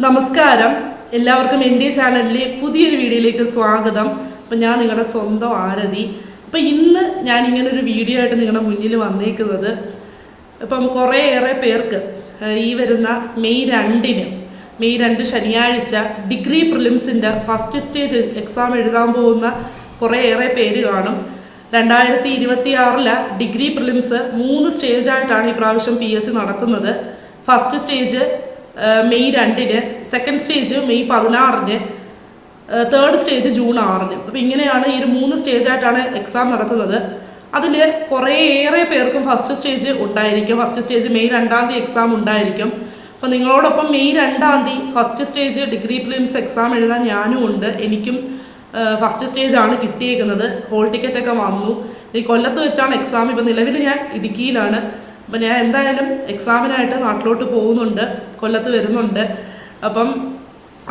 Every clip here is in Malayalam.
നമസ്കാരം, എല്ലാവർക്കും എൻ്റെ ചാനലിലെ പുതിയൊരു വീഡിയോയിലേക്ക് സ്വാഗതം. അപ്പം ഞാൻ നിങ്ങളുടെ സ്വന്തം ആരതി. അപ്പം ഇന്ന് ഞാനിങ്ങനൊരു വീഡിയോ ആയിട്ട് നിങ്ങളുടെ മുന്നിൽ വന്നേക്കുന്നത്, ഇപ്പം കുറേയേറെ പേർക്ക് ഈ വരുന്ന മെയ് 2 ശനിയാഴ്ച ഡിഗ്രി പ്രിലിംസിൻ്റെ ഫസ്റ്റ് സ്റ്റേജ് എക്സാം എഴുതാൻ പോകുന്ന കുറേയേറെ പേര് കാണും. 2026 ഡിഗ്രി പ്രിലിംസ് 3 സ്റ്റേജായിട്ടാണ് ഈ പ്രാവശ്യം PSC നടത്തുന്നത്. First stage May 2, second stage May 16, third stage June 6. അപ്പോൾ ഇങ്ങനെയാണ് ഈ 3 സ്റ്റേജായിട്ടാണ് എക്സാം നടത്തുന്നത്. അതിൽ കുറേയേറെ പേർക്കും ഫസ്റ്റ് സ്റ്റേജ് ഉണ്ടായിരിക്കും. ഫസ്റ്റ് സ്റ്റേജ് മെയ് 2 എക്സാം ഉണ്ടായിരിക്കും. അപ്പോൾ നിങ്ങളോടൊപ്പം May 2 first stage degree prelims exam എഴുതാൻ ഞാനും ഉണ്ട്. എനിക്കും ഫസ്റ്റ് സ്റ്റേജാണ് കിട്ടിയേക്കുന്നത്. ഹോൾ ടിക്കറ്റൊക്കെ വന്നു. ഈ കൊല്ലത്ത് വെച്ചാണ് എക്സാം. ഇപ്പം നിലവിൽ ഞാൻ ഇടുക്കിയിലാണ്. അപ്പം ഞാൻ എന്തായാലും എക്സാമിനായിട്ട് നാട്ടിലോട്ട് പോകുന്നുണ്ട്, കൊല്ലത്ത് വരുന്നുണ്ട്. അപ്പം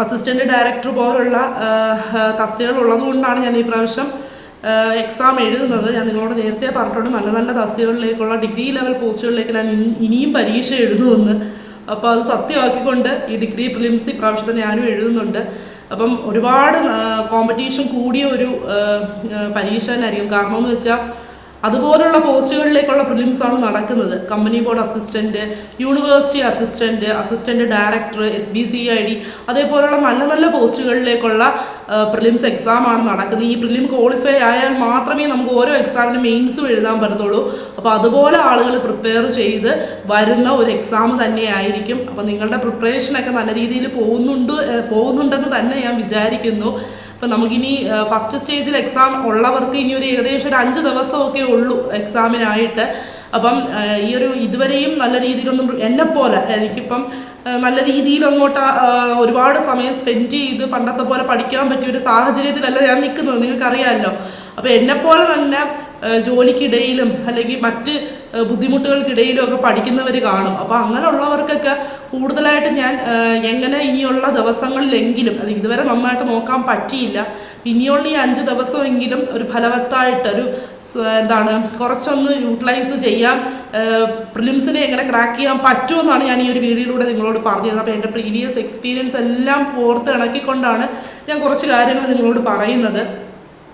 അസിസ്റ്റൻ്റ് ഡയറക്ടർ പോലുള്ള തസ്തികകൾ ഉള്ളതുകൊണ്ടാണ് ഞാൻ ഈ പ്രാവശ്യം എക്സാം എഴുതുന്നത്. ഞാൻ നിങ്ങളോട് നേരത്തെ പറഞ്ഞിട്ടുണ്ട്, നല്ല നല്ല തസ്തികകളിലേക്കുള്ള ഡിഗ്രി ലെവൽ പോസ്റ്റുകളിലേക്ക് ഞാൻ ഇനിയും പരീക്ഷ എഴുതുമെന്ന്. അപ്പോൾ അത് സത്യമാക്കിക്കൊണ്ട് ഈ ഡിഗ്രി പ്രിലിംസ് ഈ പ്രാവശ്യത്തെ ഞാനും എഴുതുന്നുണ്ട്. അപ്പം ഒരുപാട് കോമ്പറ്റീഷൻ കൂടിയ ഒരു പരീക്ഷ തന്നെയായിരിക്കും. കാരണം എന്ന് വെച്ചാൽ അതുപോലുള്ള പോസ്റ്റുകളിലേക്കുള്ള പ്രിലിംസാണ് നടക്കുന്നത്. Company board assistant, university assistant director, SBCID, അതേപോലുള്ള നല്ല നല്ല പോസ്റ്റുകളിലേക്കുള്ള പ്രിലിംസ് എക്സാമാണ് നടക്കുന്നത്. ഈ പ്രിലിം ക്വാളിഫൈ ആയാൽ മാത്രമേ നമുക്ക് ഓരോ എക്സാമിന് മെയിൻസും എഴുതാൻ പറ്റത്തുള്ളൂ. അപ്പോൾ അതുപോലെ ആളുകൾ പ്രിപ്പയർ ചെയ്ത് വരുന്ന ഒരു എക്സാം തന്നെയായിരിക്കും. അപ്പോൾ നിങ്ങളുടെ പ്രിപ്പറേഷനൊക്കെ നല്ല രീതിയിൽ പോകുന്നുണ്ടെന്ന് തന്നെ ഞാൻ വിചാരിക്കുന്നു. അപ്പം നമുക്കിനി ഫസ്റ്റ് സ്റ്റേജിൽ എക്സാം ഉള്ളവർക്ക് ഇനി ഒരു ഏകദേശം ഒരു 5 ദിവസമൊക്കെ ഉള്ളൂ എക്സാമിനായിട്ട്. അപ്പം ഇതുവരെയും നല്ല രീതിയിലൊന്നും എന്നെപ്പോലെ എനിക്കിപ്പം നല്ല രീതിയിൽ അങ്ങോട്ട് ഒരുപാട് സമയം സ്പെൻഡ് ചെയ്ത് പണ്ടത്തെ പോലെ പഠിക്കാൻ പറ്റിയൊരു സാഹചര്യത്തിലല്ല ഞാൻ നിൽക്കുന്നത്, നിങ്ങൾക്കറിയാമല്ലോ. അപ്പോൾ എന്നെപ്പോലെ തന്നെ ജോലിക്കിടയിലും അല്ലെങ്കിൽ മറ്റ് ബുദ്ധിമുട്ടുകൾക്കിടയിലും ഒക്കെ പഠിക്കുന്നവർ കാണും. അപ്പോൾ അങ്ങനെയുള്ളവർക്കൊക്കെ കൂടുതലായിട്ട് ഞാൻ എങ്ങനെ ഇനിയുള്ള ദിവസങ്ങളിലെങ്കിലും, അല്ലെങ്കിൽ ഇതുവരെ നന്നായിട്ട് നോക്കാൻ പറ്റിയില്ല, ഇനിയുള്ള ഈ 5 ദിവസമെങ്കിലും ഒരു ഫലവത്തായിട്ട് കുറച്ചൊന്ന് യൂട്ടിലൈസ് ചെയ്യാൻ പ്രിലിംസിനെ എങ്ങനെ ക്രാക്ക് ചെയ്യാൻ പറ്റുമെന്നാണ് ഞാൻ ഈ ഒരു വീഡിയോയിലൂടെ നിങ്ങളോട് പറഞ്ഞത്. അപ്പോൾ എൻ്റെ പ്രീവിയസ് എക്സ്പീരിയൻസ് എല്ലാം ഓർത്ത് ഇണക്കിക്കൊണ്ടാണ് ഞാൻ കുറച്ച് കാര്യങ്ങൾ നിങ്ങളോട് പറയുന്നത്.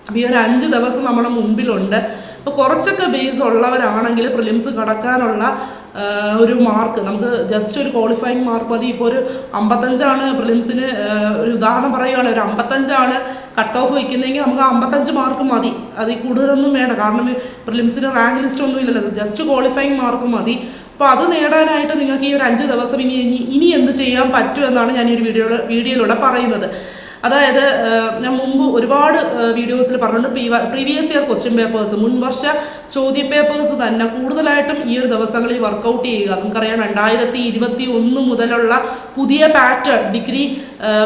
അപ്പോൾ ഈ ഒരു 5 ദിവസം നമ്മുടെ മുമ്പിലുണ്ട്. അപ്പോൾ കുറച്ചൊക്കെ ബേസ് ഉള്ളവരാണെങ്കിൽ പ്രിലിംസ് കടക്കാനുള്ള ഒരു മാർക്ക്, നമുക്ക് ജസ്റ്റ് ഒരു ക്വാളിഫയിങ് മാർക്ക് മതി. ഇപ്പോൾ ഒരു 55 പ്രിലിംസിന്, ഒരു ഉദാഹരണം പറയുകയാണ്, ഒരു 55 കട്ട് ഓഫ് വയ്ക്കുന്നതെങ്കിൽ നമുക്ക് 55 മാർക്ക് മതി. അതിൽ കൂടുതലൊന്നും വേണ്ട. കാരണം പ്രിലിംസിന് റാങ്ക് ലിസ്റ്റ് ഒന്നും ഇല്ലല്ലോ, ജസ്റ്റ് ക്വാളിഫയിങ് മാർക്ക് മതി. അപ്പോൾ അത് നേടാനായിട്ട് നിങ്ങൾക്ക് ഈ ഒരു 5 ദിവസം ഇനി എന്ത് ചെയ്യാൻ പറ്റുമെന്നാണ് ഞാൻ ഈ ഒരു വീഡിയോയിലൂടെ പറയുന്നത്. അതായത് ഞാൻ മുമ്പ് ഒരുപാട് വീഡിയോസിൽ പറഞ്ഞിട്ടുണ്ട്, പ്രീവിയസ് ഇയർ ക്വസ്റ്റ്യൻ പേപ്പേഴ്സ്, മുൻവർഷ ചോദ്യ പേപ്പേഴ്സ് തന്നെ കൂടുതലായിട്ടും ഈ ഒരു ദിവസങ്ങളിൽ വർക്കൗട്ട് ചെയ്യുക. നമുക്കറിയാം 2021 മുതലുള്ള പുതിയ പാറ്റേൺ, ഡിഗ്രി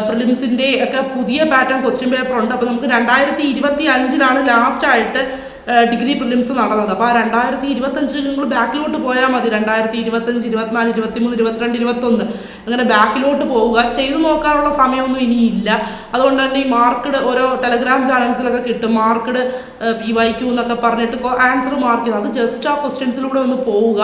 പ്രിലിംസിൻ്റെ ഒക്കെ പുതിയ പാറ്റേൺ ക്വസ്റ്റ്യൻ പേപ്പർ ഉണ്ട്. അപ്പോൾ നമുക്ക് 2025 ലാസ്റ്റായിട്ട് ഡിഗ്രി പ്രിലിംസ് നടന്നത്. അപ്പോൾ ആ 2025 നിങ്ങൾ ബാക്കിലോട്ട് പോയാൽ മതി. 2025, 24, 23, 22, 21 അങ്ങനെ ബാക്കിലോട്ട് പോവുക. ചെയ്തു നോക്കാനുള്ള സമയമൊന്നും ഇനിയില്ല. അതുകൊണ്ട് തന്നെ ഈ മാർക്കഡ് ഓരോ ടെലഗ്രാം ചാനൽസിലൊക്കെ കിട്ടും, മാർക്കഡ് PYQ എന്നൊക്കെ പറഞ്ഞിട്ട് ആൻസർ മാർക്ക് ചെയ്ത്, അത് ജസ്റ്റ് ആ ക്വസ്റ്റ്യൻസിലൂടെ ഒന്ന് പോവുക,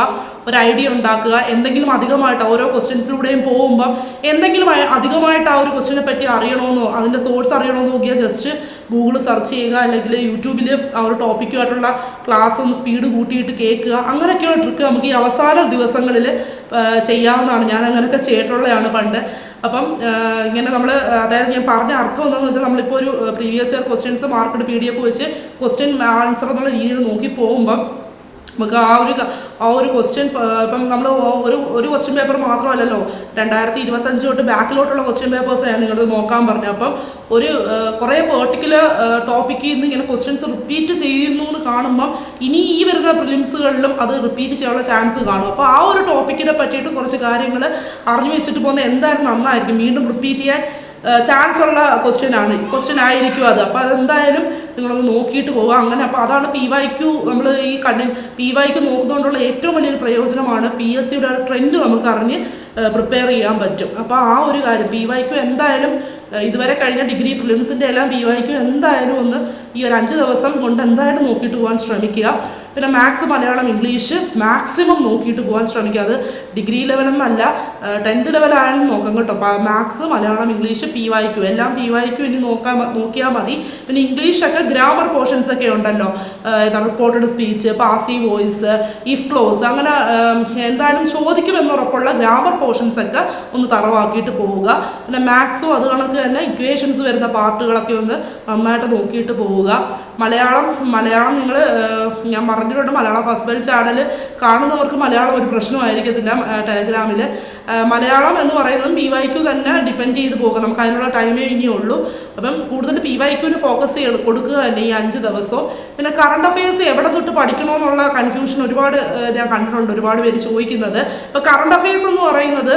ഒരു ഐഡിയ ഉണ്ടാക്കുക. എന്തെങ്കിലും അധികമായിട്ട് ഓരോ ക്വസ്റ്റ്യൻസിലൂടെയും പോകുമ്പം എന്തെങ്കിലും അധികമായിട്ട് ആ ഒരു ക്വസ്റ്റ്യനെ പറ്റി അറിയണമെന്നോ അതിൻ്റെ സോഴ്സ് അറിയണമെന്നോ നോക്കിയാൽ ജസ്റ്റ് ഗൂഗിൾ സെർച്ച് ചെയ്യുക, അല്ലെങ്കിൽ യൂട്യൂബിൽ ആ ഒരു ടോപ്പിക്കുമായിട്ടുള്ള ക്ലാസ് ഒന്ന് സ്പീഡ് കൂട്ടിയിട്ട് കേൾക്കുക. അങ്ങനെയൊക്കെയുള്ള ട്രിക്ക് നമുക്ക് ഈ അവസാന ദിവസങ്ങളിൽ ചെയ്യാവുന്നതാണ്. ഞാൻ അങ്ങനെയൊക്കെ ചെയ്തിട്ടുള്ളതാണ് പണ്ട്. അപ്പം ഇങ്ങനെ അതായത് ഞാൻ പറഞ്ഞ അർത്ഥം എന്താണെന്ന് വെച്ചാൽ, നമ്മളിപ്പോൾ ഒരു previous year questions marked PDF വെച്ച് ക്വസ്റ്റ്യൻ ആൻസർ എന്നുള്ള രീതിയിൽ നോക്കി പോകുമ്പം നമുക്ക് ആ ഒരു ക്വസ്റ്റ്യൻ, ഇപ്പം നമ്മൾ ഒരു ക്വസ്റ്റ്യൻ പേപ്പർ മാത്രമല്ലല്ലോ, 2025 തൊട്ട് ബാക്കിലോട്ടുള്ള ക്വസ്റ്റ്യൻ പേപ്പേഴ്സ് ഞാൻ നിങ്ങളത് നോക്കാൻ പറഞ്ഞു. അപ്പം കുറേ പെർട്ടിക്കുലർ ടോപ്പിക്കിൽ നിന്ന് ഇങ്ങനെ ക്വസ്റ്റ്യൻസ് റിപ്പീറ്റ് ചെയ്യുന്നു എന്ന് കാണുമ്പം ഇനി ഈ വരുന്ന പ്രിലിംസുകളിലും അത് റിപ്പീറ്റ് ചെയ്യാനുള്ള ചാൻസ് കാണും. അപ്പോൾ ആ ഒരു ടോപ്പിക്കിനെ പറ്റിയിട്ട് കുറച്ച് കാര്യങ്ങൾ അറിഞ്ഞു വെച്ചിട്ട് പോകുന്നത് എന്തായാലും നന്നായിരിക്കും. വീണ്ടും റിപ്പീറ്റ് ചെയ്യാൻ ചാൻസ് ഉള്ള ക്വസ്റ്റ്യൻ ആയിരിക്കും അത്. അപ്പോൾ അതെന്തായാലും നിങ്ങളൊന്ന് നോക്കിയിട്ട് പോവുക. അങ്ങനെ അപ്പോൾ അതാണ് PYQ. നമ്മൾ ഈ PYQ നോക്കുന്നതുകൊണ്ടുള്ള ഏറ്റവും വലിയൊരു പ്രയോജനമാണ് PSCയുടെ ട്രെൻഡ് നമുക്ക് അറിഞ്ഞ് പ്രിപ്പയർ ചെയ്യാൻ പറ്റും. അപ്പോൾ ആ ഒരു കാര്യം PYQ എന്തായാലും ഇതുവരെ കഴിഞ്ഞ ഡിഗ്രി പ്രിലിംസിൻ്റെ എല്ലാം PYQ എന്തായാലും ഒന്ന് ഈ ഒരു 5 ദിവസം കൊണ്ട് എന്തായാലും നോക്കിയിട്ട് പോകാൻ ശ്രമിക്കുക. പിന്നെ മാത്സ്, മലയാളം, ഇംഗ്ലീഷ് മാക്സിമം നോക്കിയിട്ട് പോകാൻ ശ്രമിക്കുക. അത് ഡിഗ്രി ലെവലെന്നല്ല 10th ലെവലാണെന്ന് നോക്കാം കേട്ടോ. മാത്സ്, മലയാളം, ഇംഗ്ലീഷ്, PYQ എല്ലാം PYQ ഇനി നോക്കിയാൽ മതി. പിന്നെ ഇംഗ്ലീഷൊക്കെ ഗ്രാമർ പോർഷൻസ് ഒക്കെ ഉണ്ടല്ലോ, reported speech, passive voice, if close, അങ്ങനെ എന്തായാലും ചോദിക്കുമെന്നുറപ്പുള്ള ഗ്രാമർ പോർഷൻസ് ഒക്കെ ഒന്ന് തറവാക്കിയിട്ട് പോവുക. പിന്നെ മാത്സും അത് കണക്ക് തന്നെ ഇക്വേഷൻസ് വരുന്ന പാർട്ടുകളൊക്കെ ഒന്ന് നന്നായിട്ട് നോക്കിയിട്ട് പോവുക. മലയാളം നിങ്ങൾ ഞാൻ പറഞ്ഞിട്ടുണ്ട്, മലയാളം ഫസ്റ്റ് ബെൽ ചാനൽ കാണുന്നവർക്ക് മലയാളം ഒരു പ്രശ്നമായിരിക്കത്തില്ല. ടെലഗ്രാമിൽ മലയാളം എന്ന് പറയുന്നത് PYQ തന്നെ ഡിപ്പെൻഡ് ചെയ്ത് പോകുക. നമുക്ക് അതിനുള്ള ടൈമേ ഇനിയുള്ളൂ. അപ്പം കൂടുതൽ PYQന് ഫോക്കസ് കൊടുക്കുക തന്നെ ഈ 5 ദിവസവും. പിന്നെ കറണ്ട് അഫയേഴ്സ് എവിടെ തൊട്ട് പഠിക്കണമെന്നുള്ള കൺഫ്യൂഷൻ ഒരുപാട് ഞാൻ കണ്ടിട്ടുണ്ട്, ഒരുപാട് പേര് ചോദിക്കുന്നത്. ഇപ്പോൾ കറണ്ട് അഫയേഴ്സ് എന്ന് പറയുന്നത്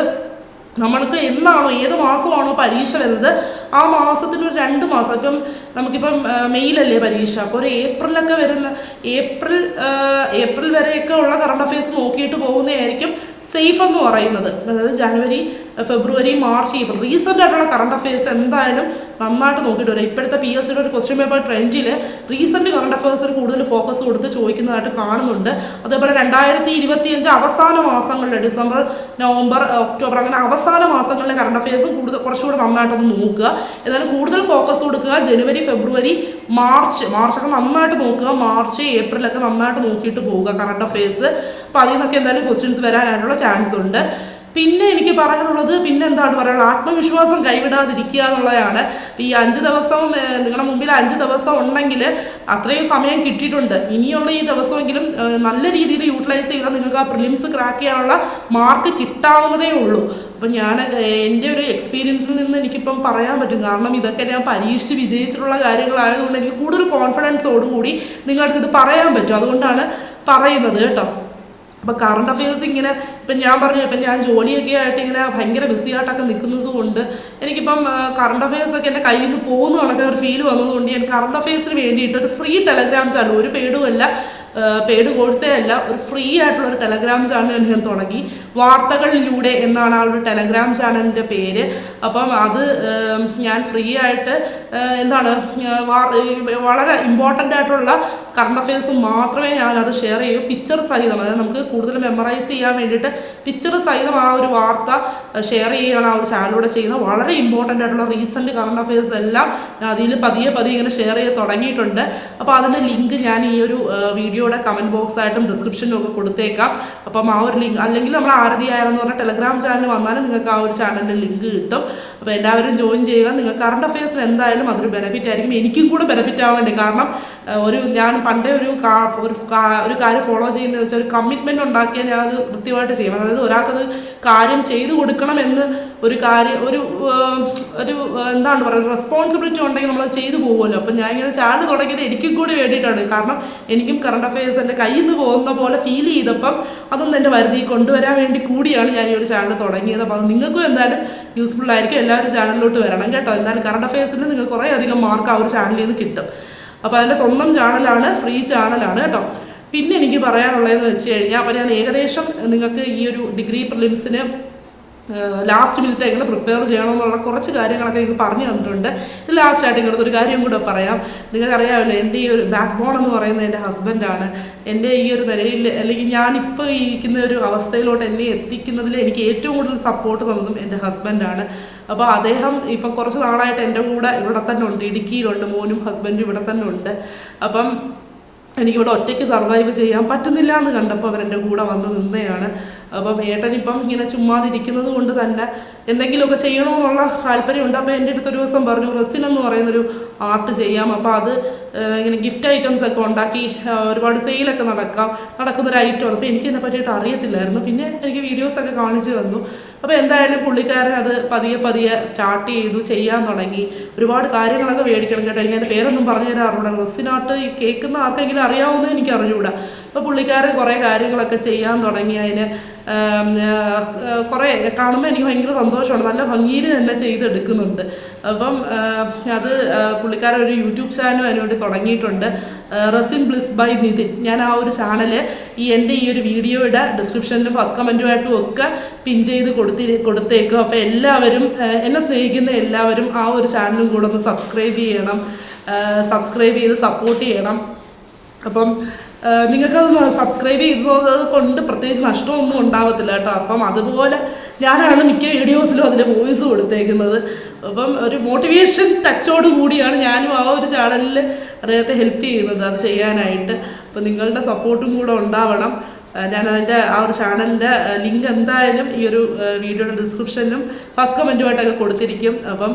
നമ്മൾക്ക് എന്നാണോ ഏത് മാസമാണോ പരീക്ഷ വരുന്നത് ആ മാസത്തിന് ഒരു 2 മാസം, ഇപ്പം നമുക്കിപ്പം മെയ്യിലല്ലേ പരീക്ഷ, അപ്പോൾ ഒരു ഏപ്രിലൊക്കെ വരുന്ന ഏപ്രിൽ വരെയൊക്കെ ഉള്ള കറണ്ട് അഫയേഴ്സ് നോക്കിയിട്ട് പോകുന്നതായിരിക്കും സേഫ് എന്ന് പറയുന്നത്. അതായത് ജനുവരി, ഫെബ്രുവരി, മാർച്ച്, ഏപ്രിൽ റീസെൻ്റ് ആയിട്ടുള്ള കറണ്ട് അഫയേഴ്സ് എന്തായാലും നന്നായിട്ട് നോക്കിയിട്ട് വരും. ഇപ്പോഴത്തെ PSCയുടെ ഒരു ക്വസ്റ്റ്യൻ പേപ്പർ ട്രെൻഡിൽ റീസെൻറ്റ് കറണ്ട് അഫയേഴ്സിന് കൂടുതൽ ഫോക്കസ് കൊടുത്ത് ചോദിക്കുന്നതായിട്ട് കാണുന്നുണ്ട്. അതേപോലെ 2025 അവസാന മാസങ്ങളിൽ ഡിസംബർ, നവംബർ, ഒക്ടോബർ അങ്ങനെ അവസാന മാസങ്ങളിലെ കറണ്ട് അഫയേഴ്സും കുറച്ചുകൂടി നന്നായിട്ടൊന്ന് നോക്കുക. എന്നാലും കൂടുതൽ ഫോക്കസ് കൊടുക്കുക ജനുവരി, ഫെബ്രുവരി, മാർച്ചൊക്കെ നന്നായിട്ട് നോക്കുക. മാർച്ച്, ഏപ്രിലൊക്കെ നന്നായിട്ട് നോക്കിയിട്ട് പോവുക കറണ്ട് അഫയേഴ്സ്. അപ്പോൾ അതിൽ നിന്നൊക്കെ എന്തായാലും ക്വസ്റ്റ്യൻസ് വരാനായിട്ടുള്ള ചാൻസ് ഉണ്ട്. പിന്നെ എനിക്ക് പറയാനുള്ളത്, പിന്നെ എന്താണ് പറയാനുള്ളത്, ആത്മവിശ്വാസം കൈവിടാതിരിക്കുക എന്നുള്ളതാണ്. ഈ 5 ദിവസം നിങ്ങളുടെ മുമ്പിൽ 5 ദിവസം ഉണ്ടെങ്കിൽ അത്രയും സമയം കിട്ടിയിട്ടുണ്ട്. ഇനിയുള്ള ഈ ദിവസമെങ്കിലും നല്ല രീതിയിൽ യൂട്ടിലൈസ് ചെയ്താൽ നിങ്ങൾക്ക് ആ പ്രിലിംസ് ക്രാക്ക് ചെയ്യാനുള്ള മാർക്ക് കിട്ടാവുന്നതേ ഉള്ളൂ. അപ്പം എൻ്റെ ഒരു എക്സ്പീരിയൻസിൽ നിന്ന് എനിക്കിപ്പം പറയാൻ പറ്റും. കാരണം ഇതൊക്കെ ഞാൻ പരീക്ഷിച്ച് വിജയിച്ചിട്ടുള്ള കാര്യങ്ങളായതുകൊണ്ട് എനിക്ക് കൂടുതൽ കോൺഫിഡൻസോടുകൂടി നിങ്ങളുടെ ഇത് പറയാൻ പറ്റും. അതുകൊണ്ടാണ് പറയുന്നത് കേട്ടോ. അപ്പോൾ കറണ്ട് അഫയേഴ്സ് ഇങ്ങനെ ഇപ്പം ഞാൻ പറഞ്ഞു, ഇപ്പം ഞാൻ ജോലിയൊക്കെ ആയിട്ട് ഇങ്ങനെ ഭയങ്കര ബിസി ആയിട്ടൊക്കെ നിൽക്കുന്നത് കൊണ്ട് എനിക്കിപ്പം കറണ്ട് അഫയേഴ്സൊക്കെ എൻ്റെ കയ്യിൽ നിന്ന് പോകുന്ന കണക്കെ ഒരു ഫീൽ വന്നതുകൊണ്ട് ഞാൻ കറണ്ട് അഫയേഴ്സിന് വേണ്ടിയിട്ട് ഒരു ഫ്രീ ടെലഗ്രാം ചാനൽ, ഒരു പെയ്ഡുമല്ല, പെയ്ഡ് കോഴ്സേ അല്ല, ഒരു ഫ്രീ ആയിട്ടുള്ളൊരു ടെലഗ്രാം ചാനൽ ഞാൻ തുടങ്ങി. വാർത്തകളിലൂടെ എന്നാണ് ആ ഒരു ടെലഗ്രാം ചാനലിൻ്റെ പേര്. അപ്പം അത് ഞാൻ ഫ്രീ ആയിട്ട് എന്താണ് വളരെ ഇമ്പോർട്ടൻ്റ് ആയിട്ടുള്ള കറണ്ട് അഫയേഴ്സ് മാത്രമേ ഞാനത് ഷെയർ ചെയ്യൂ, പിക്ചർ സഹിതം. അതായത് നമുക്ക് കൂടുതൽ മെമ്മറൈസ് ചെയ്യാൻ വേണ്ടിയിട്ട് പിക്ചർ സഹിതം ആ ഒരു വാർത്ത ഷെയർ ചെയ്യുകയാണ് ആ ഒരു ചാനലിലൂടെ ചെയ്യുന്നത്. വളരെ ഇമ്പോർട്ടൻ്റ് ആയിട്ടുള്ള റീസെൻറ്റ് കറണ്ട് അഫയേഴ്സ് എല്ലാം അതിൽ പതിയെ ഇങ്ങനെ ഷെയർ ചെയ്ത് തുടങ്ങിയിട്ടുണ്ട്. അപ്പോൾ അതിൻ്റെ ലിങ്ക് ഞാൻ ഈ ഒരു വീഡിയോയുടെ കമൻറ്റ് ബോക്സായിട്ടും ഡിസ്ക്രിപ്ഷനിലും ഒക്കെ കൊടുത്തേക്കാം. അപ്പം ആ ഒരു ലിങ്ക്, അല്ലെങ്കിൽ നമ്മൾ ആരതി ആയെന്ന് പറഞ്ഞ ടെലഗ്രാം ചാനൽ വന്നാലും നിങ്ങൾക്ക് ആ ഒരു ചാനലിൻ്റെ ലിങ്ക് കിട്ടും. അപ്പോൾ എല്ലാവരും ജോയിൻ ചെയ്യുക. നിങ്ങൾക്ക് കറണ്ട് അഫയേഴ്സിന് എന്തായാലും അതൊരു ബെനിഫിറ്റ് ആയിരിക്കും. എനിക്കും കൂടെ ബെനിഫിറ്റ് ആവാൻ വേണ്ടി, കാരണം ഞാൻ പണ്ടേ ഒരു കാര്യം ഫോളോ ചെയ്യുന്നതെന്ന് വെച്ചാൽ ഒരു കമ്മിറ്റ്മെൻറ്റ് ഉണ്ടാക്കിയാൽ ഞാൻ അത് കൃത്യമായിട്ട് ചെയ്യും. അതായത് ഒരാൾക്കത് കാര്യം ചെയ്തു കൊടുക്കണമെന്ന് ഒരു എന്താണ് പറയുക, റെസ്പോൺസിബിലിറ്റി ഉണ്ടെങ്കിൽ നമ്മളത് ചെയ്തു പോകുമല്ലോ. അപ്പം ഞാൻ ഇങ്ങനെ ചാനൽ തുടങ്ങിയത് എനിക്കും കൂടി വേണ്ടിയിട്ടാണ്. കാരണം എനിക്കും കറണ്ട് അഫയേഴ്സ് എൻ്റെ കയ്യിൽ നിന്ന് പോകുന്ന പോലെ ഫീൽ ചെയ്തപ്പം അതൊന്നും എൻ്റെ വരുതി കൊണ്ടുവരാൻ വേണ്ടി കൂടിയാണ് ഞാൻ ഈ ഒരു ചാനൽ തുടങ്ങിയത്. അപ്പോൾ അത് നിങ്ങൾക്കും എന്തായാലും യൂസ്ഫുൾ ആയിരിക്കും. എല്ലാവരും ചാനലിലോട്ട് വരണം കേട്ടോ. എന്തായാലും കറണ്ട് അഫയേഴ്സിന് നിങ്ങൾക്ക് കുറേ അധികം മാർക്ക് ആ ഒരു ചാനലിൽ നിന്ന് കിട്ടും. അപ്പോൾ അതിൻ്റെ സ്വന്തം ചാനലാണ്, ഫ്രീ ചാനലാണ് കേട്ടോ. പിന്നെ എനിക്ക് പറയാനുള്ളതെന്ന് വെച്ച് കഴിഞ്ഞാൽ, അപ്പോൾ ഞാൻ ഏകദേശം നിങ്ങൾക്ക് ഈ ഒരു ഡിഗ്രി പ്രിലിംസിന് ലാസ്റ്റ് മിനിറ്റ് എങ്ങനെ പ്രിപ്പയർ ചെയ്യണമെന്നുള്ള കുറച്ച് കാര്യങ്ങളൊക്കെ എനിക്ക് പറഞ്ഞു തന്നിട്ടുണ്ട്. ലാസ്റ്റായിട്ട് ഇങ്ങനത്തെ ഒരു കാര്യം കൂടെ പറയാം. നിങ്ങൾക്കറിയാമല്ലോ, എൻ്റെ ഈ ഒരു ബാക്ക് ബോൺ എന്ന് പറയുന്നത് എൻ്റെ ഹസ്ബൻഡാണ്. എൻ്റെ ഈ ഒരു നിലയിൽ, അല്ലെങ്കിൽ ഞാനിപ്പോൾ ഇരിക്കുന്ന ഒരു അവസ്ഥയിലോട്ട് എന്നെ എത്തിക്കുന്നതിൽ എനിക്ക് ഏറ്റവും കൂടുതൽ സപ്പോർട്ട് തന്നതും എൻ്റെ ഹസ്ബൻഡാണ്. അപ്പോൾ അദ്ദേഹം ഇപ്പം കുറച്ച് നാളായിട്ട് എൻ്റെ കൂടെ ഇവിടെ തന്നെ ഉണ്ട്, ഇടുക്കിയിലുണ്ട്. മോനും ഹസ്ബൻഡും ഇവിടെ തന്നെ ഉണ്ട്. അപ്പം എനിക്കിവിടെ ഒറ്റയ്ക്ക് സർവൈവ് ചെയ്യാൻ പറ്റുന്നില്ല എന്ന് കണ്ടപ്പോൾ അവരെൻ്റെ കൂടെ വന്ന് നിന്നയാണ്. അപ്പം ഏട്ടനിപ്പം ഇങ്ങനെ ചുമ്മാതിരിക്കുന്നത് കൊണ്ട് തന്നെ എന്തെങ്കിലുമൊക്കെ ചെയ്യണമെന്നുള്ള താല്പര്യമുണ്ട്. അപ്പോൾ എൻ്റെ അടുത്തൊരു ദിവസം പറഞ്ഞു, റെസിൻ എന്ന് പറയുന്നൊരു ആർട്ട് ചെയ്യാം, അപ്പോൾ അത് ഇങ്ങനെ ഗിഫ്റ്റ് ഐറ്റംസ് ഒക്കെ ഉണ്ടാക്കി ഒരുപാട് സെയിലൊക്കെ നടക്കുന്നൊരു ഐറ്റമാണ്. അപ്പോൾ എനിക്കതിനെ പറ്റിയിട്ട് അറിയത്തില്ലായിരുന്നു. പിന്നെ എനിക്ക് വീഡിയോസൊക്കെ കാണിച്ചു തന്നു. അപ്പോൾ എന്തായാലും പുള്ളിക്കാരൻ അത് പതിയെ സ്റ്റാർട്ട് ചെയ്തു, ചെയ്യാൻ തുടങ്ങി. ഒരുപാട് കാര്യങ്ങളൊക്കെ മേടിക്കണം കേട്ടോ. എനിക്ക് അതിൻ്റെ പേരൊന്നും പറഞ്ഞു തരാറുണ്ട്. റെസിനാർട്ട് ഈ കേൾക്കുന്ന ആർക്കെങ്കിലും അറിയാവുന്നത് എനിക്ക് അറിഞ്ഞുകൂടാ. അപ്പോൾ പുള്ളിക്കാരൻ കുറേ കാര്യങ്ങളൊക്കെ ചെയ്യാൻ തുടങ്ങി. അതിന് കുറേ കാണുമ്പോൾ എനിക്ക് ഭയങ്കര സന്തോഷമാണ്. നല്ല ഭംഗിയിൽ തന്നെ ചെയ്തെടുക്കുന്നുണ്ട്. അപ്പം അത് പുള്ളിക്കാരൻ ഒരു യൂട്യൂബ് ചാനലും അതിനുവേണ്ടി തുടങ്ങിയിട്ടുണ്ട്, റെസിൻ ബ്ലിസ് ബൈ നിതിൻ. ഞാൻ ആ ഒരു ചാനൽ എൻ്റെ ഈ ഒരു വീഡിയോയുടെ ഡിസ്ക്രിപ്ഷനിലും ഫസ്റ്റ് കമൻറ്റുമായിട്ടും ഒക്കെ പിൻ ചെയ്ത് കൊടുത്തേക്കും. അപ്പോൾ എല്ലാവരും, എന്നെ സ്നേഹിക്കുന്ന എല്ലാവരും ആ ഒരു ചാനലും കൂടെ ഒന്ന് സബ്സ്ക്രൈബ് ചെയ്ത് സപ്പോർട്ട് ചെയ്യണം. അപ്പം നിങ്ങൾക്കത് സബ്സ്ക്രൈബ് ചെയ്യുന്നത് കൊണ്ട് പ്രത്യേകിച്ച് നഷ്ടമൊന്നും ഉണ്ടാവത്തില്ല കേട്ടോ. അപ്പം അതുപോലെ ഞാനാണ് മിക്ക വീഡിയോസിലും അതിൻ്റെ വോയിസ് കൊടുത്തേക്കുന്നത്. അപ്പം ഒരു മോട്ടിവേഷൻ ടച്ചോട് കൂടിയാണ് ഞാനും ആ ഒരു ചാനലിൽ അദ്ദേഹത്തെ ഹെൽപ്പ് ചെയ്യുന്നത് അത് ചെയ്യാനായിട്ട്. അപ്പം നിങ്ങളുടെ സപ്പോർട്ടും കൂടെ ഉണ്ടാവണം. ഞാനതിൻ്റെ ആ ഒരു ചാനലിൻ്റെ ലിങ്ക് എന്തായാലും ഈ ഒരു വീഡിയോയുടെ ഡിസ്ക്രിപ്ഷനിലും ഫസ്റ്റ് കമൻറ്റുമായിട്ടൊക്കെ കൊടുത്തിരിക്കും. അപ്പം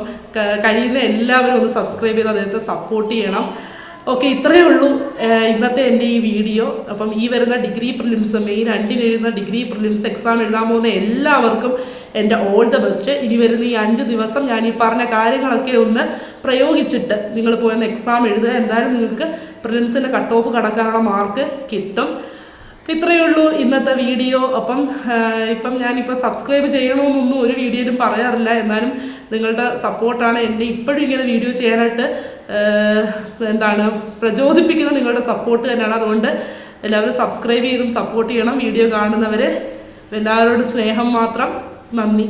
കഴിയുന്ന എല്ലാവരും ഒന്ന് സബ്സ്ക്രൈബ് ചെയ്ത് അദ്ദേഹത്തെ സപ്പോർട്ട് ചെയ്യണം. ഓക്കെ, ഇത്രയേ ഉള്ളൂ ഇന്നത്തെ എൻ്റെ ഈ വീഡിയോ. അപ്പം ഈ വരുന്ന ഡിഗ്രി പ്രിലിംസ് മെയ് 2 എഴുതുന്ന ഡിഗ്രി പ്രിലിംസ് എക്സാം എഴുതാൻ പോകുന്ന എല്ലാവർക്കും എൻ്റെ ഓൾ ദ ബെസ്റ്റ്. ഇനി വരുന്ന ഈ 5 ദിവസം ഞാൻ ഈ പറഞ്ഞ കാര്യങ്ങളൊക്കെ ഒന്ന് പ്രയോഗിച്ചിട്ട് നിങ്ങൾ പോയെന്ന് എക്സാം എഴുതുക. എന്തായാലും നിങ്ങൾക്ക് പ്രിലിംസിൻ്റെ കട്ട് ഓഫ് കടക്കാനുള്ള മാർക്ക് കിട്ടും. അപ്പം ഇത്രയേ ഉള്ളൂ ഇന്നത്തെ വീഡിയോ. ഇപ്പം ഞാനിപ്പോൾ സബ്സ്ക്രൈബ് ചെയ്യണമെന്നൊന്നും ഒരു വീഡിയോയിലും പറയാറില്ല. എന്നാലും നിങ്ങളുടെ സപ്പോർട്ടാണ് എന്നെ ഇപ്പോഴും ഇങ്ങനെ വീഡിയോ ചെയ്യാനായിട്ട് പ്രചോദിപ്പിക്കുന്ന നിങ്ങളുടെ സപ്പോർട്ട് തന്നെയാണ്. അതുകൊണ്ട് എല്ലാവരും സബ്സ്ക്രൈബ് ചെയ്തും സപ്പോർട്ട് ചെയ്യണം. വീഡിയോ കാണുന്നവർ എല്ലാവരോടും സ്നേഹം മാത്രം. നന്ദി.